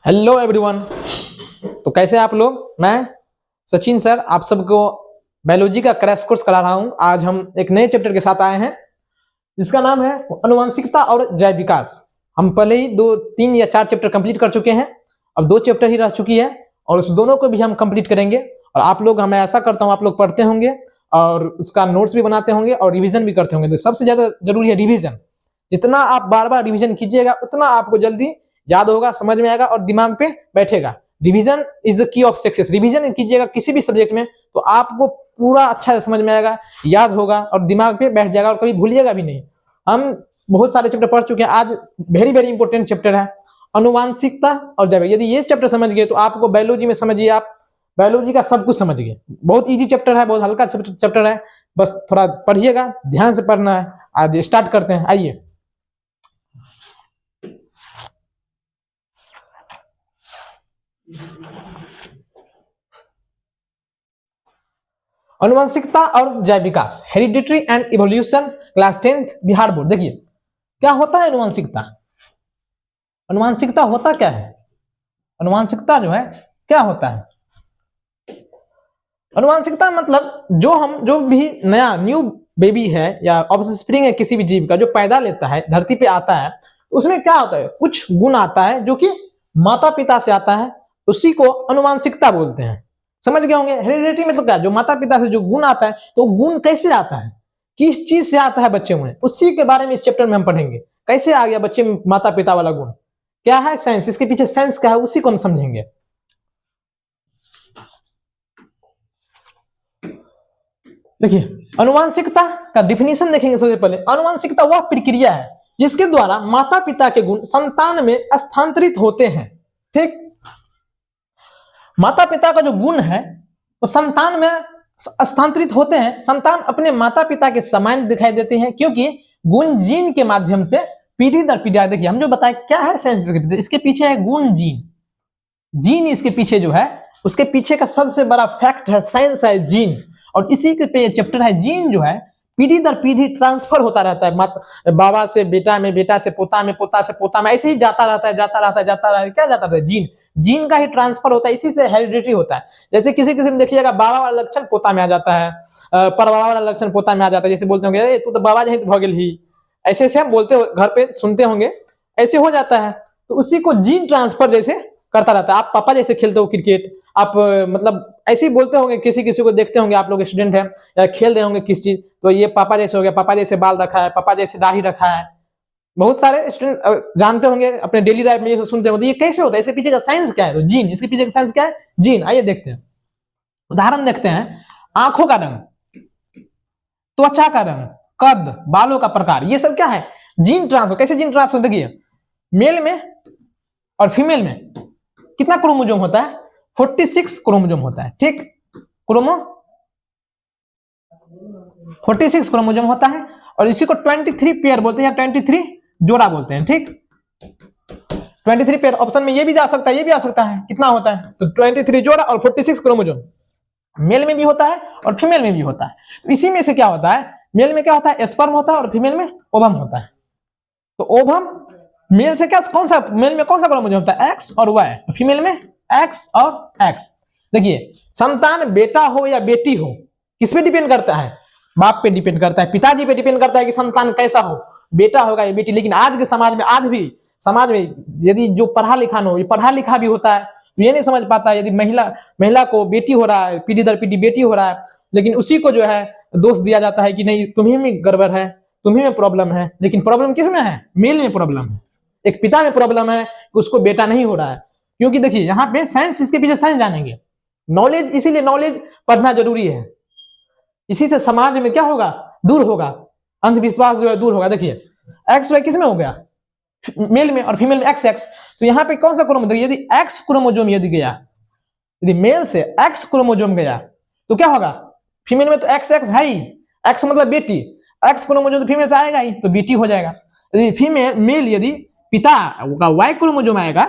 Hello everyone. तो कैसे आप लोग। मैं सचिन सर आप सबको बायोलॉजी का क्रैश कोर्स करा रहा हूं। आज हम एक नए चैप्टर के साथ आए हैं जिसका नाम है अनुवांशिकता और जैव विकास। हम पहले ही 3 या 4 चैप्टर कंप्लीट कर चुके हैं, अब 2 चैप्टर ही रह चुकी है और उस दोनों को भी हम कंप्लीट करेंगे। और आप लोग, मैं ऐसा करता हूँ, आप लोग पढ़ते होंगे और उसका नोट्स भी बनाते होंगे और रिविजन भी करते होंगे। तो सबसे ज्यादा जरूरी है रिविजन। जितना आप बार बार रिविजन कीजिएगा उतना आपको जल्दी याद होगा, समझ में आएगा और दिमाग पे बैठेगा। Revision is the key of success. Revision कीजिएगा किसी भी सब्जेक्ट में तो आपको पूरा अच्छा से समझ में आएगा, याद होगा और दिमाग पे बैठ जाएगा और कभी भूलिएगा भी नहीं। हम बहुत सारे चैप्टर पढ़ चुके हैं, आज वेरी वेरी इंपॉर्टेंट चैप्टर है अनुवांशिकता और जैव। यदि ये चैप्टर समझ गए तो आपको बायोलॉजी में समझिए, आप बायोलॉजी का सब कुछ समझ गए। बहुत इजी चैप्टर है, बहुत हल्का चैप्टर है, बस थोड़ा पढ़िएगा, ध्यान से पढ़ना है। आज स्टार्ट करते हैं, आइए। अनुवांशिकता और जैव विकास, hereditary and evolution, class 10th Bihar board. देखिए क्या होता है अनुवांशिकता। अनुवांशिकता होता क्या है? अनुवांशिकता जो है क्या होता है? अनुवांशिकता मतलब जो भी नया न्यू बेबी है या ऑफस्प्रिंग है किसी भी जीव का, जो पैदा लेता है, धरती पे आता है, तो उसमें क्या होता है, कुछ गुण आता है जो कि माता पिता से आता है, उसी को अनुवांशिकता बोलते हैं। समझ गए होंगे। हेरिडिटी मतलब क्या, जो माता पिता से जो गुण आता है, तो गुण कैसे आता है, किस चीज से आता है बच्चे में, उसी के बारे में इस चैप्टर में हम पढ़ेंगे। कैसे आ गया बच्चे में माता पिता वाला गुण, क्या है साइंस, इसके पीछे साइंस क्या है, उसी को हम समझेंगे। देखिए अनुवांशिकता का डिफिनीशन देखेंगे। सबसे पहले अनुवांशिकता वह प्रक्रिया है जिसके द्वारा माता पिता के गुण संतान में स्थानांतरित होते हैं। ठीक, माता पिता का जो गुण है वो संतान में स्थानांतरित होते हैं। संतान अपने माता पिता के समान दिखाई देते हैं क्योंकि गुण जीन के माध्यम से पीढ़ी दर पीढ़ी। देखिए हम जो बताए क्या है साइंस, इसके पीछे है गुण जीन। जीन इसके पीछे जो है, उसके पीछे का सबसे बड़ा फैक्ट है, साइंस है जीन। और इसी के चैप्टर है जीन जो है पीढ़ी दर पीढ़ी ट्रांसफर होता रहता है, बाबा से बेटा में, बेटा से पोता में, पोता से पोता में, ऐसे ही जाता रहता है, जाता रहता है, जाता रहता है। क्या जाता रहता है? जीन। जीन का ही ट्रांसफर होता है, इसी से हेरिडिटरी होता है। जैसे किसी किसी में देखिएगा बाबा वाला लक्षण पोता में आ जाता है, परबाबा वाला लक्षण पोता में आ जाता है। जैसे बोलते होंगे तू तो बाबा जही भगल ही, ऐसे ऐसे हम बोलते हो, घर पे सुनते होंगे, ऐसे हो जाता है। तो उसी को जीन ट्रांसफर जैसे करता रहता है। आप पापा जैसे खेलते हो क्रिकेट, आप मतलब ऐसे ही बोलते होंगे, किसी किसी को देखते होंगे, आप लोग स्टूडेंट हैं या खेल रहे होंगे किस चीज, तो ये पापा जैसे हो गया, पापा जैसे बाल रखा है, पापा जैसे दाढ़ी रखा है। बहुत सारे स्टूडेंट जानते होंगे, अपने डेली लाइफ में ये सुनते होंगे। ये कैसे होता है, इसके पीछे का साइंस क्या है? तो जीन, इसके पीछे का साइंस क्या है? जीन। आइए देखते हैं, उदाहरण देखते हैं। आंखों का रंग, त्वचा का रंग, कद, बालों का प्रकार, ये सब क्या है? Gene transfer. कैसे जीन ट्रांसफर? देखिए मेल में और फीमेल में कितना क्रोमोजोम होता है? 46 क्रोमोजोम होता है। ठीक, 46 क्रोमोजोम होता है और इसी को 23 पेयर बोलते हैं, 23 जोड़ा बोलते हैं। ठीक, 23 पेयर। ऑप्शन में ये भी जा सकता है, ये भी आ सकता है। कितना होता है? तो 23 जोड़ा और 46 क्रोमोजोम मेल में भी होता है और फीमेल में भी होता है। तो इसी में से क्या होता है, मेल में क्या होता है? स्पर्म होता है और फीमेल में ओवम होता है। तो ओवम मेल से क्या, कौन सा, मेल में कौन सा क्रोमोजोम होता है? एक्स और वाई, फीमेल में एक्स और एक्स। देखिए संतान बेटा हो या बेटी हो, किस पे डिपेंड करता है? बाप पे डिपेंड करता है, पिताजी पे डिपेंड करता है कि संतान कैसा हो, बेटा होगा या बेटी। लेकिन आज के समाज में, आज भी समाज में यदि जो पढ़ा लिखा न हो, ये पढ़ा लिखा भी होता है, तो ये नहीं समझ पाता यदि महिला को बेटी हो रहा है, पीढ़ी दर पीढ़ी बेटी हो रहा है, लेकिन उसी को जो है दोष दिया जाता है कि नहीं तुम्ही में गड़बड़ है, तुम्ही में प्रॉब्लम है। लेकिन प्रॉब्लम किस में है? मेल में प्रॉब्लम है। एक पिता में प्रॉब्लम है कि उसको बेटा नहीं हो रहा है। क्योंकि देखिए यहाँ पे साइंस, इसके पीछे साइंस जानेंगे, नॉलेज, इसीलिए नॉलेज पढ़ना जरूरी है। इसी से समाज में क्या होगा? दूर होगा, अंधविश्वास जो है दूर होगा। देखिए एक्स वाई किस में हो गया? मेल में, और फीमेल में एक्स एक्स। तो यहाँ पे कौन सा क्रोमोजोम, यदि एक्स क्रोमोजोम यदि गया, यदि मेल से एक्स क्रोमोजोम गया तो क्या होगा? फीमेल में तो एक्स एक्स है ही, एक्स मतलब बेटी, एक्स क्रोमोजोम तो फीमेल से आएगा ही, तो बेटी हो जाएगा। यदि फीमेल मेल यदि पिता का वाई क्रोमोजोम आएगा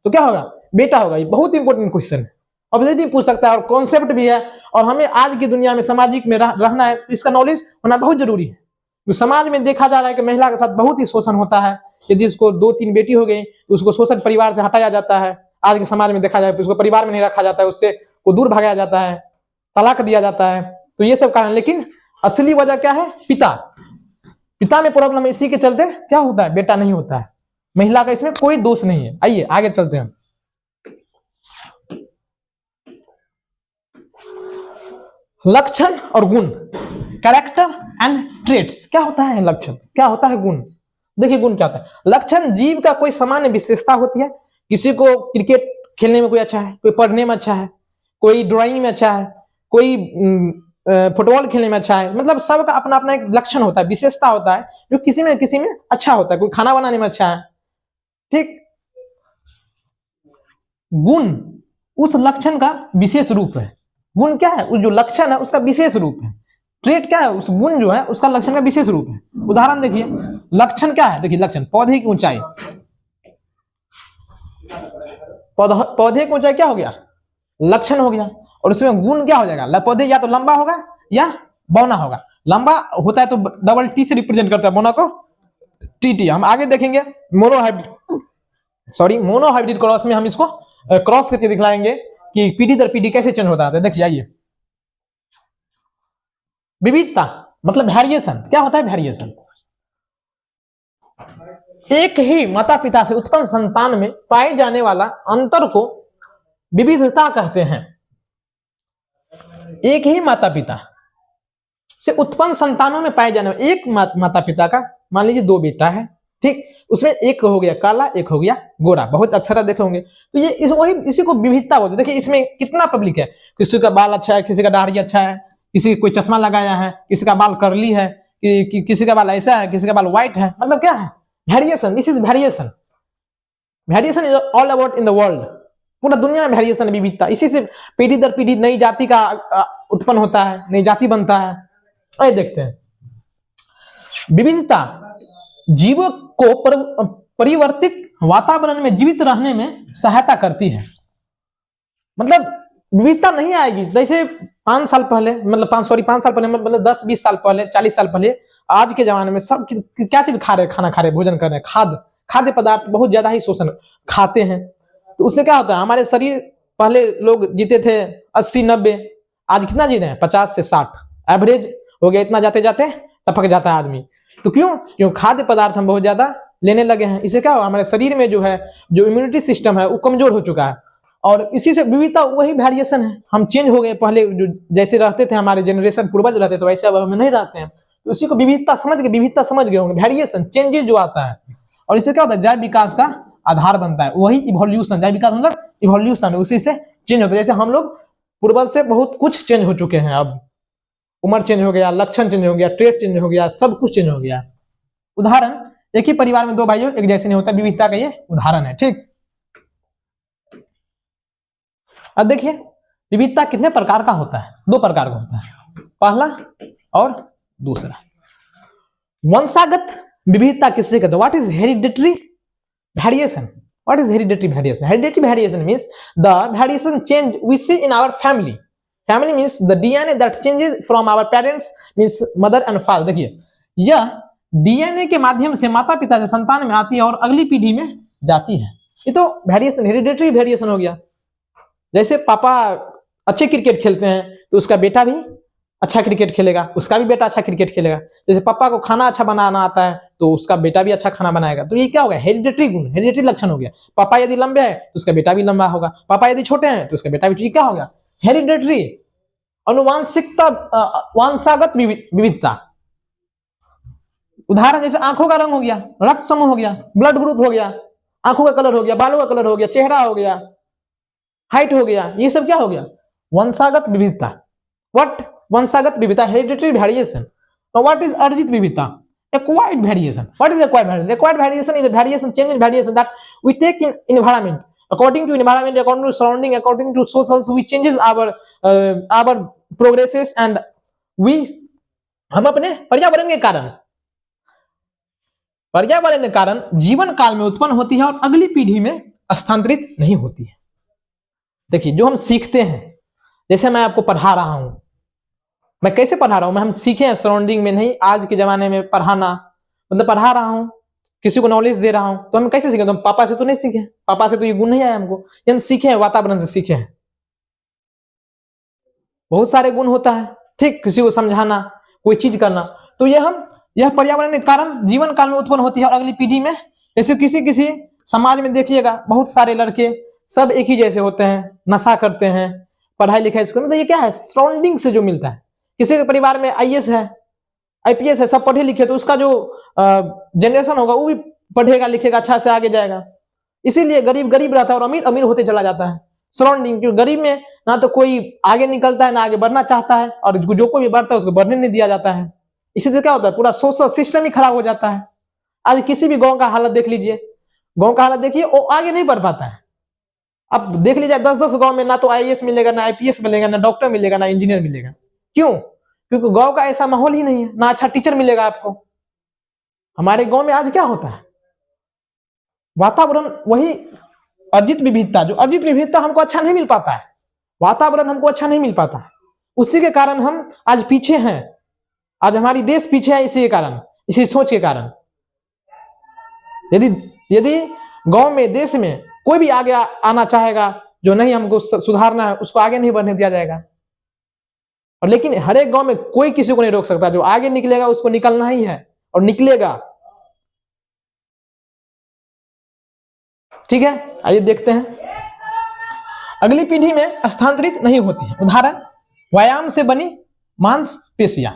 तो क्या होगा? बेटा होगा। ये बहुत इंपॉर्टेंट क्वेश्चन है, ऑब्जेक्टिव पूछ सकता है और कॉन्सेप्ट भी है। और हमें आज की दुनिया में सामाजिक में रहना है, तो इसका नॉलेज होना बहुत जरूरी है। तो समाज में देखा जा रहा है कि महिला के साथ बहुत ही शोषण होता है। यदि उसको 2-3 बेटी हो गई तो उसको शोषण परिवार से हटाया जाता है। आज के समाज में देखा जाए, उसको परिवार में नहीं रखा जाता है, उससे को दूर भगाया जाता है, तलाक दिया जाता है, तो ये सब कारण। लेकिन असली वजह क्या है? पिता में प्रॉब्लम है, इसी के चलते क्या होता है? बेटा नहीं होता है। महिला का इसमें कोई दोष नहीं है। आइए आगे चलते हैं। लक्षण और गुण, कैरेक्टर एंड ट्रेट्स। क्या होता है लक्षण, क्या होता है गुण? देखिए गुण क्या होता है। लक्षण जीव का कोई सामान्य विशेषता होती है। किसी को क्रिकेट खेलने में कोई अच्छा है, कोई पढ़ने में अच्छा है, कोई ड्राइंग में अच्छा है, कोई फुटबॉल खेलने में अच्छा है। मतलब सबका अपना अपना एक लक्षण होता है, विशेषता होता है, जो किसी में अच्छा होता है। कोई खाना बनाने में अच्छा है, ठीक। गुण उस लक्षण का विशेष रूप है। गुण क्या है? उस जो लक्षण है उसका विशेष रूप है। ट्रेट क्या है? उस गुण जो है उसका लक्षण का विशेष रूप है। उदाहरण देखिए, लक्षण क्या है? देखिए लक्षण, पौधे की ऊंचाई। पौधे की ऊंचाई क्या हो गया? लक्षण हो गया। और उसमें गुण क्या हो जाएगा? पौधे या तो लंबा होगा या बौना होगा। लंबा होता है तो डबल टी से रिप्रेजेंट करता है, बौना को टी। हम आगे देखेंगे मोनोहाइब्रिड क्रॉस में हम इसको क्रॉस करके दिखलाएंगे कि पीढ़ी दर पीढ़ी कैसे चेंज होता है। देखिए आइए, विविधता मतलब वेरिएशन। क्या होता है वेरिएशन? एक ही माता पिता से उत्पन्न संतान में पाए जाने वाला अंतर को विविधता कहते हैं। एक ही माता पिता से उत्पन्न संतानों में पाए जाने वाला, एक माता पिता का मान लीजिए 2 बेटा है, ठीक। उसमें एक हो गया काला, एक हो गया गोरा, बहुत अक्सर देखे होंगे। तो ये इसी को विविधता बोलते हैं। देखिए इसमें कितना पब्लिक है, किसी का बाल अच्छा है, किसी का दाढ़ी अच्छा है, किसी कोई चश्मा लगाया है, किसी का बाल कर्ली है, किसी का बाल ऐसा है, किसी का बाल व्हाइट है। मतलब क्या है? Variation. This is variation. Variation is all about in the world. पूरा दुनिया में वेरिएशन, विविधता। इसी से पीढ़ी दर पीढ़ी नई जाति का उत्पन्न होता है, नई जाति बनता है। आइए देखते हैं। विविधता जीवों को परिवर्तित वातावरण में जीवित रहने में सहायता करती है। मतलब विविधता नहीं आएगी जैसे 5 साल पहले, मतलब 5 साल पहले, मतलब 10-20 साल पहले, 40 साल पहले। आज के जमाने में सब क्या चीज खा रहे हैं? खाना खा रहे, भोजन कर रहे हैं, खाद्य पदार्थ बहुत ज्यादा ही शोषण खाते हैं। तो उससे क्या होता है? हमारे शरीर, पहले लोग जीते थे 80-90, आज कितना जी रहे हैं? 50 से 60 एवरेज हो गया। इतना जाते जाते टपक जाता है आदमी। तो क्यों खाद्य पदार्थ हम बहुत ज्यादा लेने लगे हैं। इससे क्या हुआ? हमारे शरीर में जो है, जो इम्यूनिटी सिस्टम है वो कमजोर हो चुका है। और इसी से विविधता, वही वेरिएशन है। हम चेंज हो गए। पहले जो जैसे रहते थे हमारे जनरेशन पूर्वज रहते, तो वैसे अब हम नहीं रहते हैं। तो इसी को विविधता समझ गए होंगे। वेरिएशन, चेंजेस जो आता है। और इससे क्या होता है? जैव विकास का आधार बनता है, वही इवोल्यूशन। जैव विकास मतलब इवोल्यूशन, उसी से चेंज होता है। जैसे हम लोग पूर्वज से बहुत कुछ चेंज हो चुके हैं। अब उम्र चेंज हो गया, लक्षण चेंज हो गया, ट्रेट चेंज हो गया, सब कुछ चेंज हो गया। उदाहरण, एक ही परिवार में 2 भाइयों एक जैसे नहीं होता। विविधता का ये उदाहरण है, ठीक। अब देखिए विविधता कितने प्रकार का होता है? 2 प्रकार का होता है, पहला और दूसरा। वंशागत विविधता किससे कहते हैं? What is hereditary variation? What is hereditary variation? Hereditary variation means the variation change we see in our family. Family means the DNA that changes from our parents, means mother and father. देखिए यह DNA के माध्यम से माता पिता से संतान में आती है और अगली पीढ़ी में जाती है। ये तो वेरिएशन, हेरिडिटरी वेरिएशन हो गया। जैसे पापा अच्छे क्रिकेट खेलते हैं तो उसका बेटा भी अच्छा क्रिकेट खेलेगा, उसका भी बेटा अच्छा क्रिकेट खेलेगा। जैसे पापा को खाना अच्छा बनाना आता है तो उसका बेटा भी अच्छा खाना बनाएगा। तो ये क्या हो गया? हेरिडिटरी गुण, हेरिडिटरी लक्षण हो गया। पापा यदि लंबे हैं तो उसका बेटा भी लंबा होगा, पापा यदि छोटे हैं तो उसका बेटा भी। क्या हो गया? हेरिडिटरी, अनुवांशिकता, वंशागत विविधता। उदाहरण जैसे आंखों का रंग हो गया, रक्त समूह हो गया, ब्लड ग्रुप हो गया, आंखों का कलर हो गया, बालों का कलर हो गया, चेहरा हो गया, हाइट हो गया। ये सब क्या हो गया? वंशागत विविधता। व्हाट? वंशागत विविधता, hereditary variation. Now what is अर्जित विविधता? Acquired variation. What is acquired variation? Acquired variation is a variation, change in variation that we take in environment. According to environment, according to surrounding, according to socials, we changes our progresses and we, हम अपने पर्यावरण के कारण जीवन काल में उत्पन्न होती है और अगली पीढ़ी में स्थानांतरित नहीं होती है। देखिए जो हम सीखते हैं, जैसे मैं आपको पढ़ा रहा हूं, मैं कैसे पढ़ा रहा हूं? मैं हम सीखे हैं सराउंडिंग में, नहीं आज के जमाने में पढ़ाना। मतलब पढ़ा रहा हूं किसी को नॉलेज दे रहा हूं तो हम कैसे सीखे? तो हम पापा से तो नहीं सीखे, पापा से तो ये गुण नहीं आया हमको, ये हम सीखे हैं, वातावरण से सीखे हैं। बहुत सारे गुण होता है, ठीक, किसी को समझाना, कोई चीज करना, तो यह पर्यावरण के कारण जीवन काल में उत्पन्न होती है। और अगली पीढ़ी में जैसे किसी किसी समाज में देखिएगा बहुत सारे लड़के सब एक ही जैसे होते हैं, नशा करते हैं, पढ़ाई लिखाई स्कूल में, तो ये क्या है? सराउंडिंग से जो मिलता है। किसी के परिवार में आईएएस है, आईपीएस है, सब पढ़े लिखे, तो उसका जो जनरेशन होगा वो भी पढ़ेगा लिखेगा, अच्छा से आगे जाएगा। इसीलिए गरीब गरीब रहता है और अमीर अमीर होते चला जाता है। सराउंडिंग, क्योंकि गरीब में ना तो कोई आगे निकलता है ना आगे बढ़ना चाहता है, और जो कोई भी बढ़ता है उसको बढ़ने नहीं दिया जाता है। इसी से क्या होता है? पूरा सोशल सिस्टम ही खराब हो जाता है। आज किसी भी गांव का हालत देख लीजिए, गांव का हालत देखिए, वो आगे नहीं बढ़ पाता है। अब देख लीजिए 10-10 गांव में ना तो आईएएस मिलेगा, ना आईपीएस मिलेगा, ना डॉक्टर मिलेगा, ना इंजीनियर मिलेगा। क्यों? क्योंकि गांव का ऐसा माहौल ही नहीं है, ना अच्छा टीचर मिलेगा आपको। हमारे गांव में आज क्या होता है? वातावरण वही अर्जित विविधता, जो अर्जित विविधता हमको अच्छा नहीं मिल पाता है, वातावरण हमको अच्छा नहीं मिल पाता है, उसी के कारण हम आज पीछे हैं। आज हमारी देश पीछे है इसी के कारण, इसी सोच के कारण। यदि यदि गांव में, देश में कोई भी आगे आना चाहेगा, जो नहीं हमको सुधारना है, उसको आगे नहीं बढ़ने दिया जाएगा। और लेकिन हर एक गांव में कोई किसी को नहीं रोक सकता, जो आगे निकलेगा उसको निकलना ही है और निकलेगा। ठीक है, आइए देखते हैं। अगली पीढ़ी में स्थानांतरित नहीं होती है। उदाहरण, व्यायाम से बनी मांसपेशियां,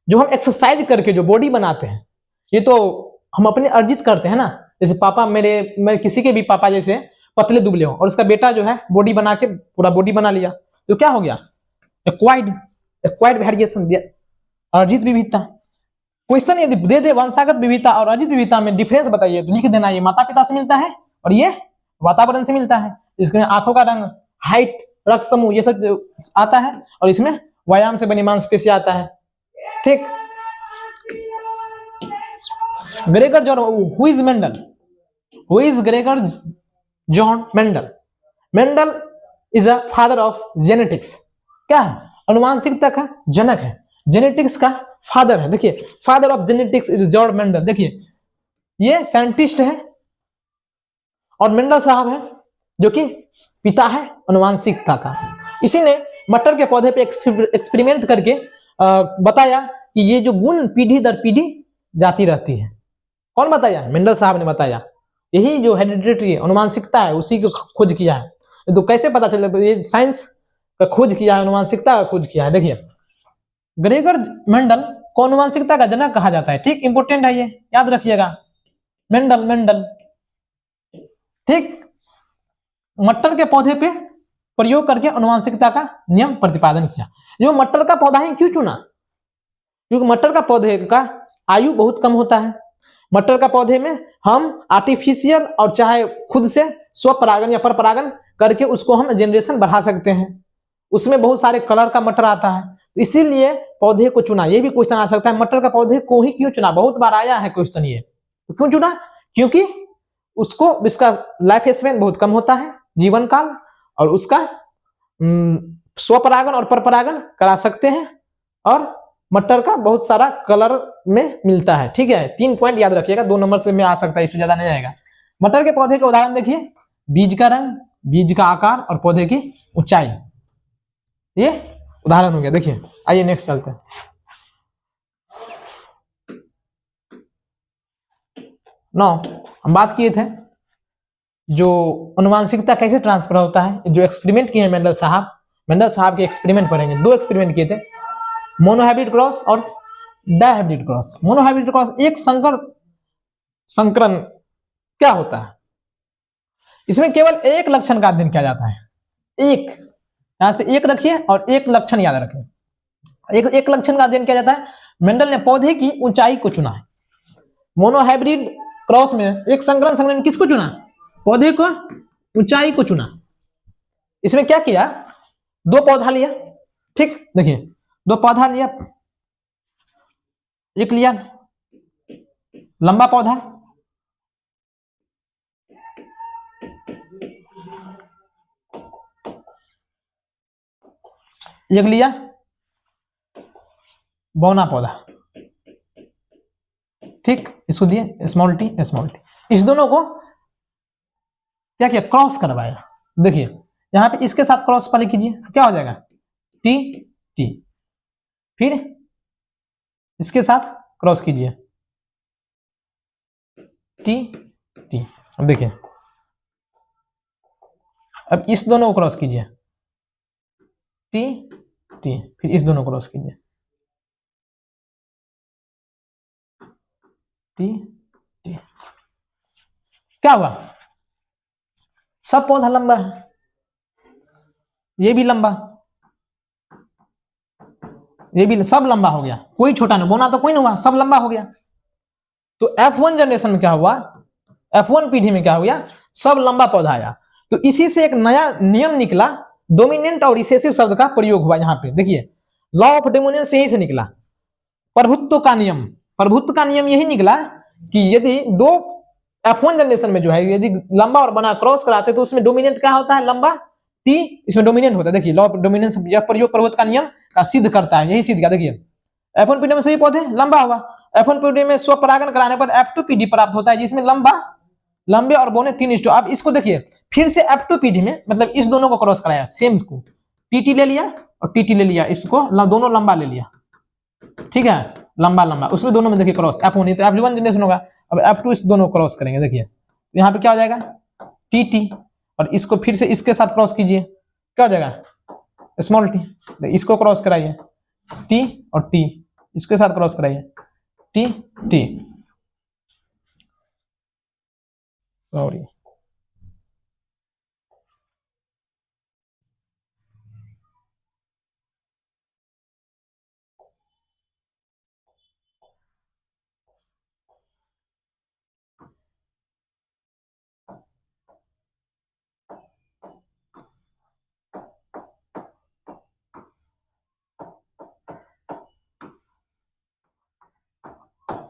जो हम एक्सरसाइज करके जो बॉडी बनाते हैं, ये तो हम अपने अर्जित करते हैं ना। जैसे पापा मैं किसी के भी पापा जैसे पतले दुबले हो और उसका बेटा जो है बॉडी बना के पूरा बॉडी बना लिया, तो क्या हो गया? एक्वायर्ड वेरिएशन, अर्जित विविधता। क्वेश्चन यदि दे दे वंशागत विविधता और अर्जित विविधता में डिफरेंस बताइए, तो लिख देना ये माता पिता से मिलता है और ये वातावरण से मिलता है। इसमें आंखों का रंग, हाइट, रक्त समूह, ये सब आता है, और इसमें व्यायाम से बनी मांसपेशियां आता है। ठीक। Gregor John, who is Mendel? Who is Gregor John Mendel? Mendel is a father of genetics. क्या है? अनुवांशिकता का जनक है, जेनेटिक्स का फादर है। देखिए, father of genetics is George Mendel. देखिए, ये साइंटिस्ट है और मेंडल साहब है जो कि पिता है अनुवांशिकता का। इसी ने मटर के पौधे पे एक्सपेरिमेंट करके बताया कि ये जो गुण पीढ़ी दर पीढ़ी जाती रहती है। कौन बताया? मेंडल साहब ने बताया। यही जो हेरिडिटरी अनुवांशिकता है उसी को खोज किया है। तो कैसे पता चले? ये साइंस का खोज किया है, अनुवांशिकता का खोज किया है। देखिए, ग्रेगर मेंडल को अनुवांशिकता का जनक कहा जाता है। ठीक, इंपोर्टेंट है, ये याद रखिएगा। मेंडल, ठीक, मटर के पौधे पे प्रयोग करके अनुवांशिकता का नियम प्रतिपादन किया। जो मटर का पौधा ही क्यों चुना? क्योंकि मटर का पौधे का आयु बहुत कम होता है। मटर का पौधे में हम आर्टिफिशियल और चाहे खुद से स्वपरागन या परपरागन करके उसको हम जनरेशन बढ़ा सकते हैं। उसमें बहुत सारे कलर का मटर आता है, तो इसीलिए पौधे को चुना। ये भी क्वेश्चन आ सकता है, मटर का पौधे को ही क्यों चुना? बहुत बार आया है क्वेश्चन ये। तो क्यों चुना? क्योंकि उसको इसका लाइफ स्पैन बहुत कम होता है, जीवन काल, और उसका स्वपरागन और परपरागन करा सकते हैं, और मटर का बहुत सारा कलर में मिलता है। ठीक है, 3 पॉइंट याद रखिएगा, 2 नंबर से में आ सकता है, इससे ज्यादा नहीं आएगा। मटर के पौधे का उदाहरण देखिए, बीज का रंग, बीज का आकार और पौधे की ऊंचाई, ये उदाहरण हो गया। देखिए, आइए नेक्स्ट चलते हैं। हम बात किए थे जो अनुवांशिकता कैसे ट्रांसफर होता है। जो एक्सपेरिमेंट किए मेंडल साहब के एक्सपेरिमेंट पढ़ेंगे। 2 एक्सपेरिमेंट किए थे, मोनोहाइब्रिड क्रॉस और डायहाइब्रिड क्रॉस। मोनोहाइब्रिड क्रॉस एक संकरण क्या होता है? इसमें केवल एक लक्षण का अध्ययन किया जाता है। एक, यहां से एक रखिए और एक लक्षण याद रखिए। एक लक्षण का अध्ययन किया जाता है। मेंडल ने पौधे की ऊंचाई को चुना है। मोनोहाइब्रिड क्रॉस में एक संकरण किसको चुना? पौधे को ऊंचाई को चुना। इसमें क्या किया? 2 पौधा लिया। ठीक, देखिए, 2 पौधा लिया। एक लिया लंबा पौधा, एक लिया बौना पौधा। ठीक, इसको दिए स्मॉल टी, इस दोनों को क्या किया, क्रॉस करवाया। देखिए यहां पे इसके साथ क्रॉस पहले कीजिए, क्या हो जाएगा, टी टी, फिर इसके साथ क्रॉस कीजिए, टी टी। अब देखिए, अब इस दोनों को क्रॉस कीजिए, टी टी, फिर इस दोनों को क्रॉस कीजिए, टी टी। क्या हुआ, सब पौधा लंबा है, ये भी लंबा, ये भी सब लंबा हो गया, कोई छोटा नहीं, बोना तो कोई नहीं हुआ, सब लंबा हो गया। तो F1 जनरेशन में क्या हुआ, F1 पीढ़ी में क्या हो गया, सब लंबा पौधा आया। तो इसी से एक नया नियम निकला, डोमिनेंट और रिसेसिव शब्द का प्रयोग हुआ। यहाँ पे देखिए लॉ ऑफ डोमिनेंस यही से निकला, प्रभुत्व का नियम। प्रभुत्व का नियम यही निकला कि यदि दो F1 जनरेशन में जो है यदि लंबा और बना क्रॉस कराते तो उसमें डोमिनेंट क्या होता है, लंबा, टी इसमें डोमिनेंट होता है। देखिए लॉ ऑफ डोमिनेंस यह प्रयोग प्रभुत्व का नियम का सिद्ध करता है, यही सिद्ध किया। देखिए F1 पीढ़ी में सभी पौधे लंबा हुआ, F1 पीढ़ी में स्वपरागण कराने पर F2 पीढ़ी प्राप्त होता है जिसमें लंबे और बौने 3:2। अब इसको देखिए फिर से F2 पीढ़ी में, मतलब इस दोनों को क्रॉस कराया, सेम को टीटी ले लिया और टीटी ले लिया, इसको दोनों लंबा ले लिया, ठीक है, लंबा लंबा, उसमें दोनों में देखिए क्रॉस, F1 नहीं तो F1 जनरेशन होगा। अब F2 इस दोनों क्रॉस करेंगे, देखिए यहाँ पे क्या हो जाएगा, टी, और इसको फिर से इसके साथ क्रॉस कीजिए, क्या हो जाएगा, स्मॉल टी, इसको क्रॉस कराइए, टी और टी, इसके साथ क्रॉस कराइए, टी टी, सॉरी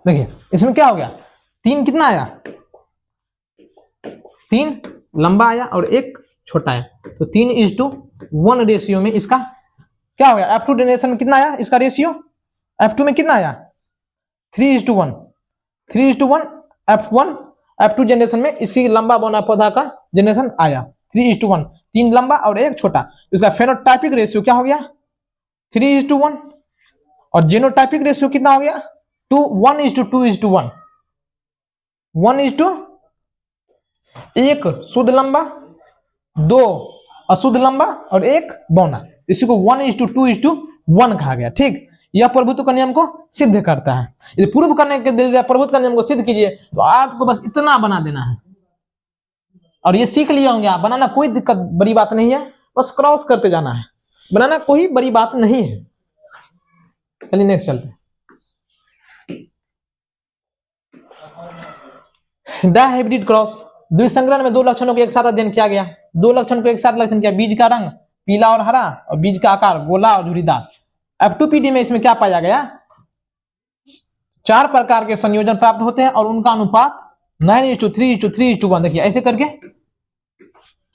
देखिए इसमें क्या हो गया, 3 कितना आया, 3 लंबा आया और 1 छोटा आया, तो 3:1 रेशियो में इसका क्या हो गया। F2 जनरेशन में कितना आया इसका रेशियो, F2 में कितना आया, 3:1, F1 F2 जनरेशन में इसी लंबा बौना पौधा का जनरेशन आया 3:1, 3 लंबा और 1 छोटा। इसका फेनोटाइपिक रेशियो क्या हो गया, 3:1, और जीनोटाइपिक रेशियो कितना हो गया, 1:2:1, 1 शुद्ध लंबा, 2 अशुद्ध लंबा और 1 बौना, इसी को 1:2:1 कहा गया। ठीक, यह प्रभुत्व का नियम को सिद्ध करता है। यदि प्रूव करने के लिए प्रभुत्व का नियम को सिद्ध कीजिए तो आपको बस इतना बना देना है और ये सीख लिए होंगे आप, बनाना कोई दिक्कत बड़ी बात नहीं है, बस क्रॉस करते जाना है, बनाना कोई बड़ी बात नहीं है। चलिए नेक्स्ट चलते हैं। डायहाइब्रिड क्रॉस, द्विसंकरण में 2 लक्षणों को एक साथ अध्ययन किया गया। 2 लक्षण को एक साथ लक्षण किया, बीज का रंग पीला और हरा और बीज का आकार गोला और झुर्रीदार। F2 पीढ़ी में इसमें क्या पाया गया, 4 प्रकार के संयोजन प्राप्त होते हैं और उनका अनुपात 9:3:3:1। देखिए ऐसे करके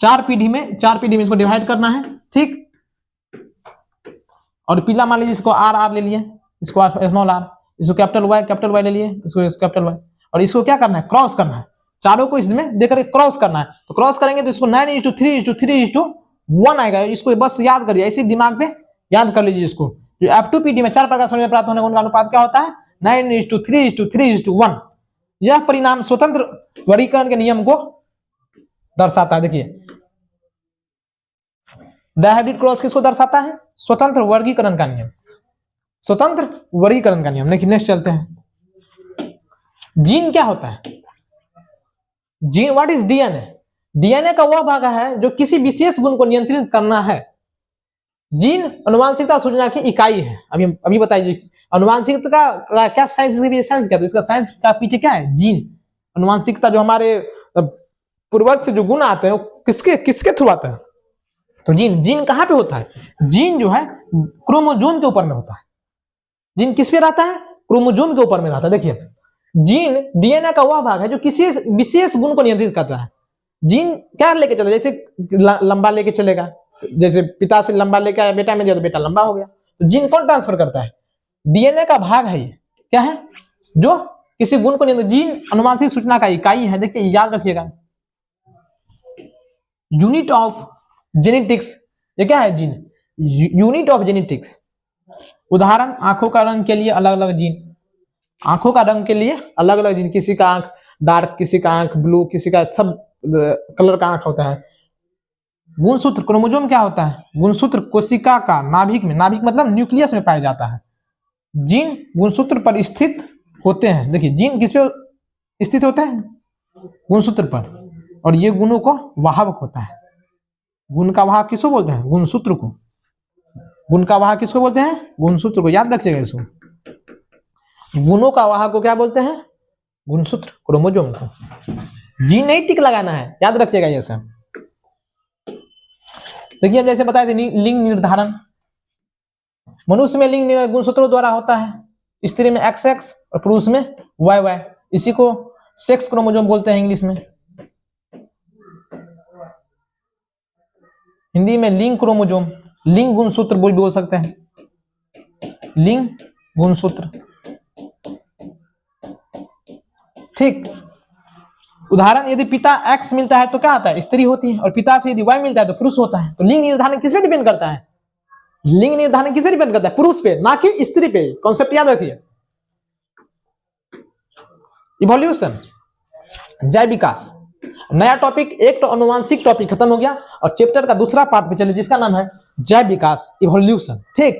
4 पीढ़ी में इसको डिवाइड करना है, ठीक। और पीला मान लीजिए इसको R ले लिए, इसको स्मॉल r, इसको कैपिटल Y ले लिए, इसको कैपिटल Y, और इसको क्या करना है, क्रॉस करना है, चारों को इसमें देकर क्रॉस करना है। तो क्रॉस करेंगे तो इसको 9:3:3:1 आएगा। इसको बस याद करिए, ऐसे दिमाग पे याद कर लीजिए इसको। जो F2 पीढ़ी में 4 प्रकार संयोजन प्राप्त होने का उनका अनुपात क्या होता है, 9:3:3:1। यह परिणाम स्वतंत्र वर्गीकरण के नियम को दर्शाता है। देखिए डायहाइब्रिड क्रॉस किसको दर्शाता है, स्वतंत्र वर्गीकरण का नियम, स्वतंत्र वर्गीकरण का नियम। नेक्स्ट चलते हैं। जीन क्या होता है, gene what is DNA. DNA का वह भाग है जो किसी विशेष गुण को नियंत्रित करना है। जीन अनुवांशिकता सूचना की इकाई है। अभी बताइए अनुवांशिकता का क्या साइंस क्या, तो इसका साइंस का पीछे क्या है, जीन। अनुवांशिकता जो हमारे पूर्वज से जो गुण आते हैं वो किसके थ्रू आते हैं, तो जीन कहां पे होता है, जीन जो है क्रोमोजोम के ऊपर में होता है। जीन किस पे रहता है, क्रोमोजोम के ऊपर में रहता है। देखिए जीन डीएनए का वह भाग है जो किसी विशेष गुण को नियंत्रित करता है। जीन क्या लेके चले, जैसे लंबा लेके चलेगा, जैसे पिता से लंबा लेके आया, बेटा में दिया तो बेटा लंबा हो गया। तो जीन कौन ट्रांसफर करता है, डीएनए का भाग है ये, क्या है, जो किसी गुण को नियंत्रित, जीन अनुवांशिक सूचना का इकाई है। देखिए याद रखिएगा, यूनिट ऑफ जेनेटिक्स, ये क्या है? Gene, unit of genetics. उदाहरण, आंखों का रंग के लिए अलग अलग जीन, आंखों का रंग के लिए अलग अलग जीन, किसी का आंख डार्क, किसी का आंख ब्लू, किसी का सब कलर का आंख होता है। गुणसूत्र क्रोमोसोम क्या होता है? गुणसूत्र कोशिका का नाभिक में, नाभिक मतलब न्यूक्लियस में पाया जाता है। जीन गुणसूत्र पर स्थित होते हैं। देखिए जीन किस पे स्थित होते हैं? गुणसूत्र पर, और ये गुणों को वाहक होता है। गुण का वाहक किसको बोलते हैं? गुणसूत्र को। गुण का वाहक किसको बोलते हैं? गुणसूत्र को। याद रखिएगा इसको, गुणों का वाहक को क्या बोलते हैं? गुणसूत्र, क्रोमोसोम को। जीन नहीं टिक लगाना है, याद रखिएगा ये सब। देखिए हम जैसे बताए थे लिंग निर्धारण, मनुष्य में लिंग गुणसूत्रों द्वारा होता है। स्त्री में XX और पुरुष में YY, इसी को सेक्स क्रोमोसोम बोलते हैं इंग्लिश में। हिंदी में लिंग क्रोमोसोम, लिंग गुणसूत्र बोल सकते हैं, लिंग गुणसूत्र। ठीक। उदाहरण, यदि पिता X मिलता है तो क्या आता है? स्त्री होती है, और पिता से यदि Y मिलता है तो पुरुष होता है। तो लिंग निर्धारण किस पे डिपेंड करता है? लिंग निर्धारण किस पे डिपेंड करता है? पुरुष पे, ना कि स्त्री पे। कॉन्सेप्ट याद रखिए। इवोल्यूशन, जय विकास, नया टॉपिक, एक तो अनुवांशिक टॉपिक खत्म हो गया, और चैप्टर का दूसरा पार्ट पे चले जिसका नाम है जय विकास, इवोल्यूशन। ठीक,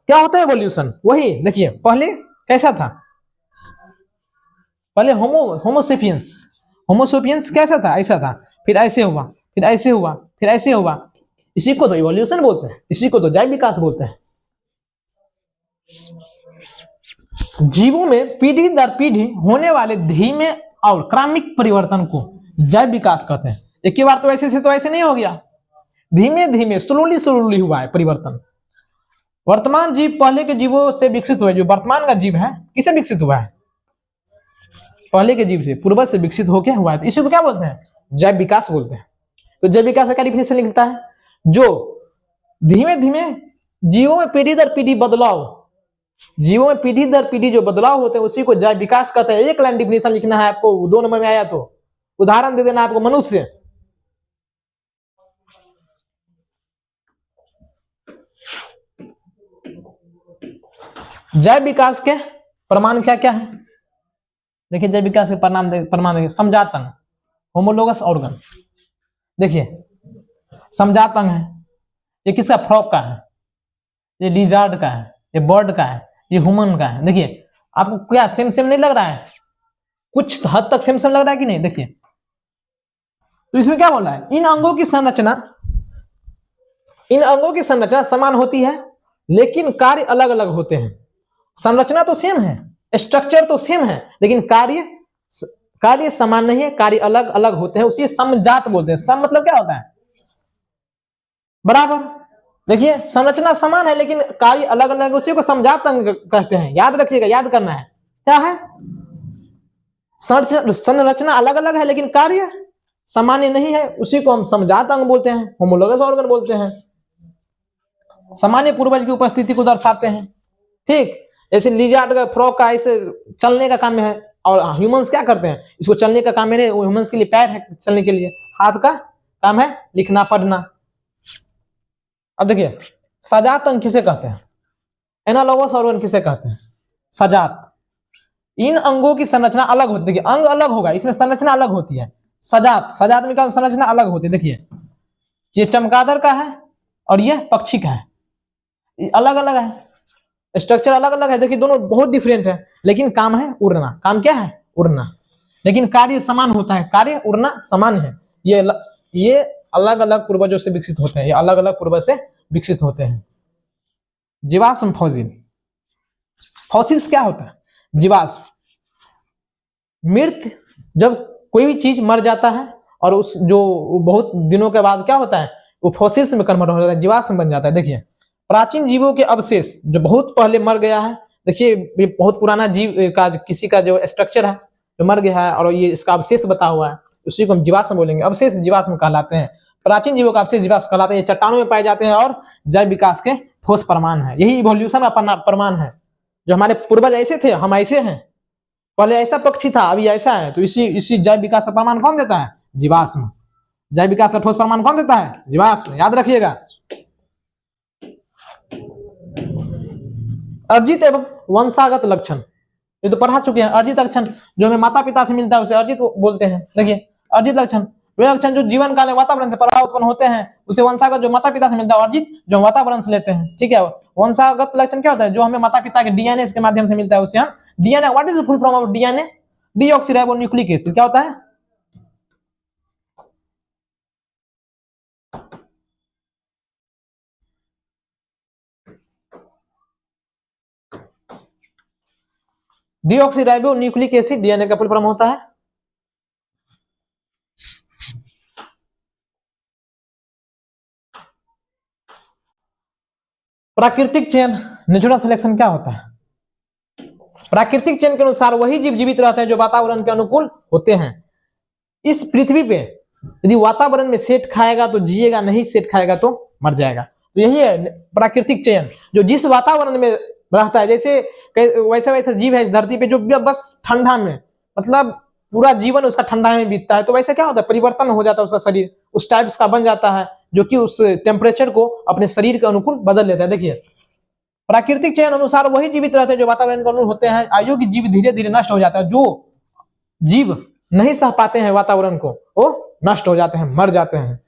क्या होता है इवोल्यूशन? वही देखिए, पहले कैसा था? पहले होमोसेपियंस कैसा था? ऐसा था, फिर ऐसे हुआ, फिर ऐसे हुआ, फिर ऐसे हुआ। इसी को तो इवोल्यूशन बोलते हैं, इसी को तो जैव विकास बोलते हैं। जीवों में पीढ़ी दर पीढ़ी होने वाले धीमे और क्रमिक परिवर्तन को जैव विकास कहते हैं। एक ही बार तो ऐसे से तो ऐसे नहीं हो गया, धीमे धीमे स्लोली हुआ है परिवर्तन। वर्तमान जीव पहले के जीवों से विकसित हुए। जो वर्तमान का जीव है किसे विकसित हुआ है? पहले के जीव से, पूर्वज से विकसित होकर हुआ है। तो इसी को क्या बोलते हैं? जैव विकास बोलते हैं। तो जैव विकास का डिफिनेशन लिखता है, जो धीमे धीमे जीवों में पीढ़ी दर पीढ़ी बदलाव, जीवों में पीढ़ी दर पीढ़ी जो बदलाव होते हैं उसी को जैव विकास कहते हैं। एक लाइन डिफिनेशन लिखना है आपको, 2 नंबर में आया तो उदाहरण दे देना आपको। मनुष्य, जैव विकास के प्रमाण क्या क्या है? देखिए जैव विकास के प्रमाण देखिए, समजात अंग, होमोलोगस ऑर्गन। देखिए समजात अंग है, ये किसका? फ्रॉग का है, ये लिजार्ड का है, ये बर्ड का है, ये ह्यूमन का है। देखिए आपको क्या सेम सेम नहीं लग रहा है? कुछ हद तक सेम सेम लग रहा है कि नहीं? देखिए तो इसमें क्या बोल रहा है? इन अंगों की संरचना समान होती है, लेकिन कार्य अलग अलग होते हैं। संरचना तो सेम है, स्ट्रक्चर तो सेम है, लेकिन कार्य समान नहीं है, कार्य अलग अलग होते हैं। उसी समजात बोलते हैं। सम मतलब क्या होता है? बराबर। देखिए संरचना समान है लेकिन कार्य अलग अलग, उसी को समजात अंग कहते हैं। याद रखिएगा, याद करना है। क्या है? संरचना अलग अलग है लेकिन कार्य सामान्य नहीं है, उसी को हम समजात अंग बोलते हैं, होमोलोगस ऑर्गन बोलते हैं। सामान्य पूर्वज की उपस्थिति को दर्शाते हैं। ठीक, ऐसे लिजार्ड का, फ्रॉग का ऐसे चलने का काम है, और ह्यूमंस क्या करते हैं? इसको चलने का काम है, ह्यूमंस के लिए पैर है चलने के लिए, हाथ का काम है लिखना पढ़ना। अब देखिए सजात अंग किसे कहते हैं? एनालोगस ऑर्गन किसे कहते हैं? सजात। इन अंगों की संरचना अलग होती है। देखिए अंग अलग होगा, इसमें संरचना अलग होती है। सजात में क्या संरचना अलग होती है? देखिए ये चमगादड़ का है और ये पक्षी का है, ये अलग अलग है, स्ट्रक्चर अलग अलग है। देखिए दोनों बहुत डिफरेंट है, लेकिन काम है उड़ना। काम क्या है? उड़ना। लेकिन कार्य समान होता है, कार्य उड़ना समान है। ये अलग अलग पूर्वजों से विकसित होते हैं, ये अलग अलग पूर्वज से विकसित होते हैं। जीवाश्म फॉसिल, फॉसिल्स क्या होता है? जीवाश्म, मृत, जब कोई भी चीज मर जाता है और उस जो बहुत दिनों के बाद क्या होता है, वो फॉसिल्स में कन्वर्ट हो जाता है, जीवाश्म बन जाता है। देखिए प्राचीन जीवों के अवशेष जो बहुत पहले मर गया है, देखिए ये बहुत पुराना जीव का किसी का जो स्ट्रक्चर है जो मर गया है और ये इसका अवशेष बता हुआ है, उसी को हम जीवाश्म बोलेंगे। अवशेष जीवाश्म कहलाते हैं। प्राचीन जीवों का अवशेष जीवाश्म कहलाते हैं। ये चट्टानों में पाए जाते हैं और जैव विकास के ठोस प्रमाण है। यही इवोल्यूशन का प्रमाण है। जो हमारे पूर्वज ऐसे थे, हम ऐसे हैं, पहले ऐसा पक्षी था, अभी ऐसा है। तो इसी इसी जैव विकास का प्रमाण कौन देता है? जीवाश्म। जैव विकास का ठोस प्रमाण कौन देता है? जीवाश्म। याद रखिएगा। अर्जित एवं वंशागत लक्षण, ये तो पढ़ा चुके हैं। अर्जित लक्षण जो हमें माता पिता से मिलता है उसे अर्जित बोलते हैं। देखिए, अर्जित लक्षण वे लक्षण जो जीवन काल में वातावरण से प्रभाव उत्पन्न होते हैं, उसे वंशागत जो माता पिता से मिलता है, अर्जित जो वातावरण से लेते हैं। ठीक है। वंशागत लक्षण क्या होता है? जो हमें माता पिता के डीएनए के माध्यम से मिलता है उसे हम DNA. What is the full form of DNA? Deoxyribonucleic acid. क्या होता है? डीऑक्सीराइबोन्यूक्लिक एसिड डीएनए का फुल फॉर्म होता है। प्राकृतिक चयन, नेचुरल सिलेक्शन क्या होता है? प्राकृतिक चयन के अनुसार वही जीव जीवित रहते हैं जो वातावरण के अनुकूल होते हैं। इस पृथ्वी पे यदि वातावरण में सेट खाएगा तो जिएगा, नहीं सेट खाएगा तो मर जाएगा। तो यही है प्राकृतिक चयन, जो जिस वातावरण में रहता है। जैसे वैसे वैसे जीव है इस धरती पे जो बस ठंडा में, मतलब पूरा जीवन उसका ठंडा में बीतता है, तो वैसे क्या होता है? परिवर्तन हो जाता है उसका शरीर, उस टाइप्स का बन जाता है, जो कि उस टेम्परेचर को अपने शरीर के अनुकूल बदल लेता है। देखिए, प्राकृतिक चयन अनुसार वही जीवित रहते हैं जो वातावरण के अनुकूल होते हैं। अयोग्य जीव धीरे धीरे नष्ट हो जाता है। जो जीव नहीं सह पाते हैं वातावरण को, वो नष्ट हो जाते हैं, मर जाते हैं।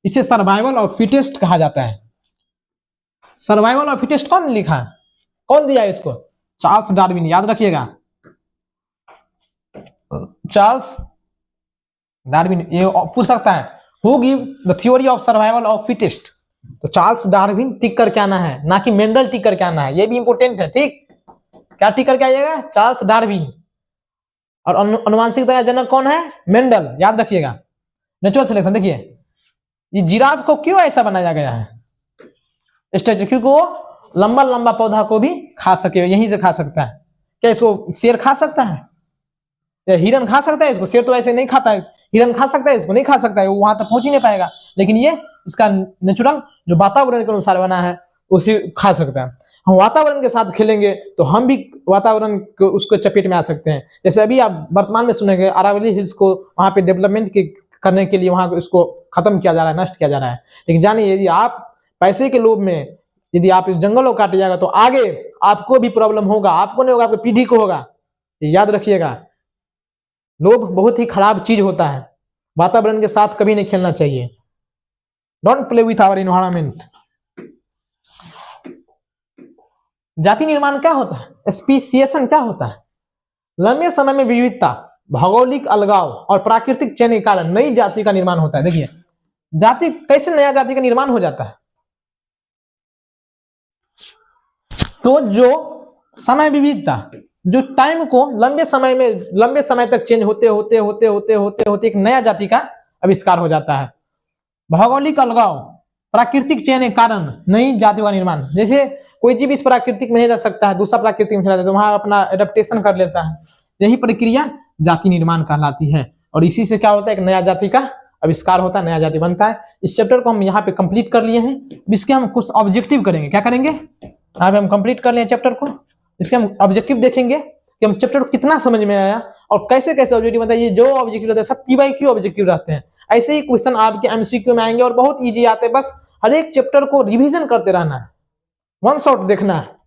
इसे सर्वाइवल ऑफ फिटेस्ट कहा जाता है। सर्वाइवल ऑफ फिटेस्ट कौन लिखा है? कौन दिया है इसको? Charles Darwin. याद रखिएगा, चार्ल्स डार्विन। ये पूछ सकता है, who give the theory of survival of fittest? तो चार्ल्स डार्विन टिक करके आना है, ना कि मेंडल टिक करके आना है। ये भी इंपोर्टेंट है। ठीक, क्या टिक करके आइएगा? Charles Darwin. और अनुवांशिकता का जनक कौन है? मेंडल। याद रखिएगा। नेचुरल सिलेक्शन, देखिए ये जिराफ को क्यों ऐसा बनाया गया है स्टैचू? क्योंकि वो लंबा लंबा पौधा को भी खा सके, यहीं से खा सकता है। क्या इसको शेर खा सकता है? या हिरन खा सकता है इसको? शेर तो ऐसे नहीं खाता है। हिरन खा सकता है इसको? नहीं खा सकता है, वो वहां तक पहुंच ही नहीं पाएगा। लेकिन ये इसका नेचुरल जो वातावरण के अनुसार बना है उसे खा सकता है। हम वातावरण के साथ खेलेंगे तो हम भी वातावरण को उसको चपेट में आ सकते हैं। जैसे अभी आप वर्तमान में सुनेंगे अरावली हिल्स को वहां पे डेवलपमेंट करने के लिए वहां इसको खत्म किया जा रहा है, नष्ट किया जा रहा है। लेकिन जानिए, यदि आप पैसे के लोभ में यदि आप इस जंगल को काटे जाएगा तो आगे आपको भी प्रॉब्लम होगा। आपको नहीं होगा, आपकी पीढ़ी को होगा। याद रखिएगा, लोभ बहुत ही खराब चीज होता है। वातावरण के साथ कभी नहीं खेलना चाहिए। Don't play with our environment. जाति निर्माण क्या होता है? स्पीसिएशन क्या होता है? लंबे समय में विविधता, भौगोलिक अलगाव और प्राकृतिक चयन के कारण नई जाति का निर्माण होता है। देखिए, जाति कैसे नया जाति का निर्माण हो जाता है? तो जो समय विविधता, जो टाइम को लंबे समय तक चेंज होते होते होते होते होते होते एक नया जाति का आविष्कार हो जाता है। भौगोलिक अलगाव, प्राकृतिक चयन के कारण नई जातियों का निर्माण। जैसे कोई जीव इस प्राकृतिक में नहीं रह सकता है, दूसरा प्राकृतिक में चला जाता है, तो वहां अपना एडेप्टेशन कर लेता है। यही प्रक्रिया जाति निर्माण कहलाती है। और इसी से क्या होता है? एक नया जाति का आविष्कार होता है, नया जाति बनता है। इस चैप्टर को हम यहाँ पे कंप्लीट कर लिए हैं। इसके हम कुछ ऑब्जेक्टिव करेंगे। क्या करेंगे? यहाँ पे हम कंप्लीट कर लिए चैप्टर को। इसके हम ऑब्जेक्टिव देखेंगे कि हम चैप्टर को कितना समझ में आया और कैसे कैसे ऑब्जेक्टिव बनता है। ये जो ऑब्जेक्टिव रहते हैं सब PYQ ऑब्जेक्टिव रहते हैं। ऐसे ही क्वेश्चन आपके MCQ में आएंगे और बहुत ईजी आते हैं। बस हर एक चैप्टर को रिवीजन करते रहना है, वन शॉट देखना है।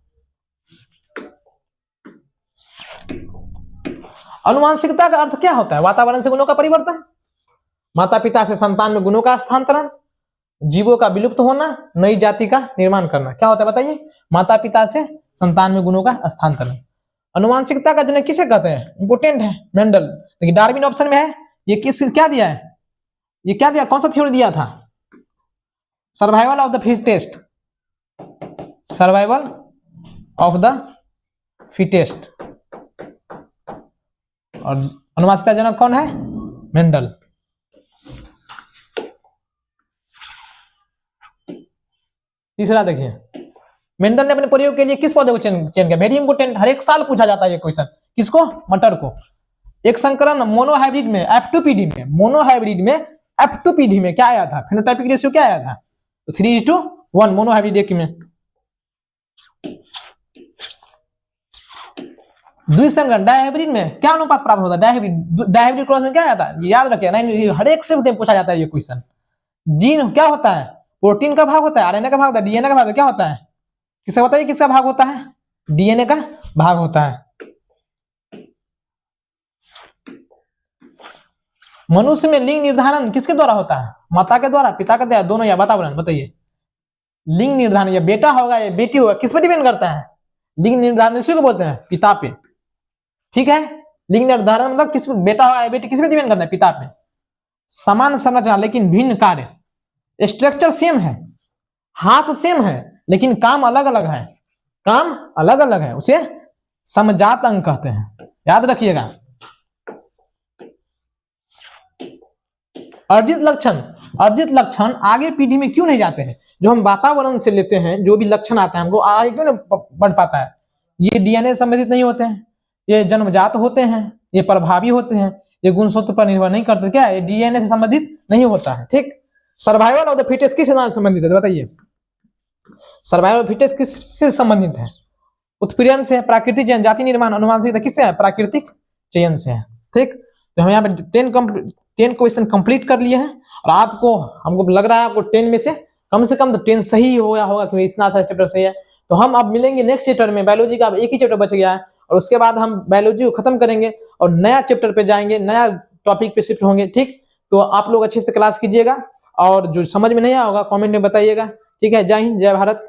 अनुवांशिकता का अर्थ क्या होता है? वातावरण से गुणों का परिवर्तन, माता पिता से संतान में गुणों का स्थानांतरण, जीवों का विलुप्त होना, नई जाति का निर्माण करना। क्या होता है बताइए? माता पिता से संतान में गुणों का स्थानांतरण। अनुवांशिकता का जनक किसे कहते हैं? इंपोर्टेंट है, मेंडल। देखिए, डार्विन ऑप्शन में है। ये क्या दिया है? ये क्या दिया? कौन सा थ्योरी दिया था? Survival of the fittest. Survival of the fittest. और अनुवांशिकता जनक कौन है? मेंडल। तीसरा देखिए, मेंडल ने अपने प्रयोग के लिए किस पौधे को चयन किया? वेरी इंपोर्टेंट, हर एक साल पूछा जाता है ये क्वेश्चन। किसको? मटर को। एक संकरण मोनोहाइब्रिड में F2PD में, मोनोहाइब्रिड में F2PD में क्या आया था? फेनोटाइपिक रेशियो क्या आया था? तो 3:1 मोनोहाइब्रिड एक में। द्विसंगत डायहाइब्रिड में क्या अनुपात प्राप्त होता है? डायहाइब्रिड क्रॉस में क्या आता है? याद रखिए, नहीं हर एक से पूछा जाता है ये क्वेश्चन। जीन क्या होता है? प्रोटीन का भाग होता है, आरएनए का भाग होता है, डीएनए का भाग क्या होता है? किसका बताइए, किसका भाग होता है? डीएनए का भाग होता है। मनुष्य में लिंग निर्धारण किसके द्वारा होता है? माता के द्वारा, पिता के द्वारा, दोनों या वातावरण? बताइए। लिंग निर्धारण या बेटा होगा या बेटी होगा, किस पर डिपेंड करता है? लिंग निर्धारण इसी को बोलते हैं, पिता पे। ठीक है, लिंग निर्धारण मतलब किस, बेटा होगा या बेटी, किस पे डिपेंड करता है? पिता पे। समान संरचना लेकिन भिन्न कार्य, स्ट्रक्चर सेम है, हाथ सेम है, लेकिन काम अलग अलग है, काम अलग अलग है, उसे समजात अंग कहते हैं, याद रखिएगा। अर्जित लक्षण आगे पीढ़ी में क्यों नहीं जाते हैं? जो हम वातावरण से लेते हैं, जो भी लक्षण आता है हमको आगे क्यों नहीं बढ़ पाता है? ये डीएनए संबंधित नहीं होते हैं, ये जन्मजात होते हैं, ये प्रभावी होते हैं, ये गुणसूत्र पर निर्भर नहीं करते। क्या ये डीएनए से संबंधित नहीं होता है? ठीक। सर्वाइवल ऑफ द फिटेस्ट किस से संबंधित है? बताइए, सर्वाइवल ऑफ फिटेस्ट किससे संबंधित है? उत्पीड़न से, प्राकृतिक चयन, जाति निर्माण, अनुवांशिकता किससे है? प्राकृतिक चयन से है। ठीक, तो हम यहाँ पे 10 क्वेश्चन कंप्लीट कर लिए हैं, और आपको, हमको लग रहा है आपको 10 में से कम 10 सही हो गया होगा, क्योंकि इतना सारा चैप्टर सही है। तो हम अब मिलेंगे नेक्स्ट चैप्टर में। बायोलॉजी का अब एक ही चैप्टर बच गया है, और उसके बाद हम बायोलॉजी को खत्म करेंगे और नया चैप्टर पे जाएंगे, नया टॉपिक पे शिफ्ट होंगे। ठीक, तो आप लोग अच्छे से क्लास कीजिएगा, और जो समझ में नहीं आया होगा कमेंट में बताइएगा। ठीक है, जय हिंद, जय भारत।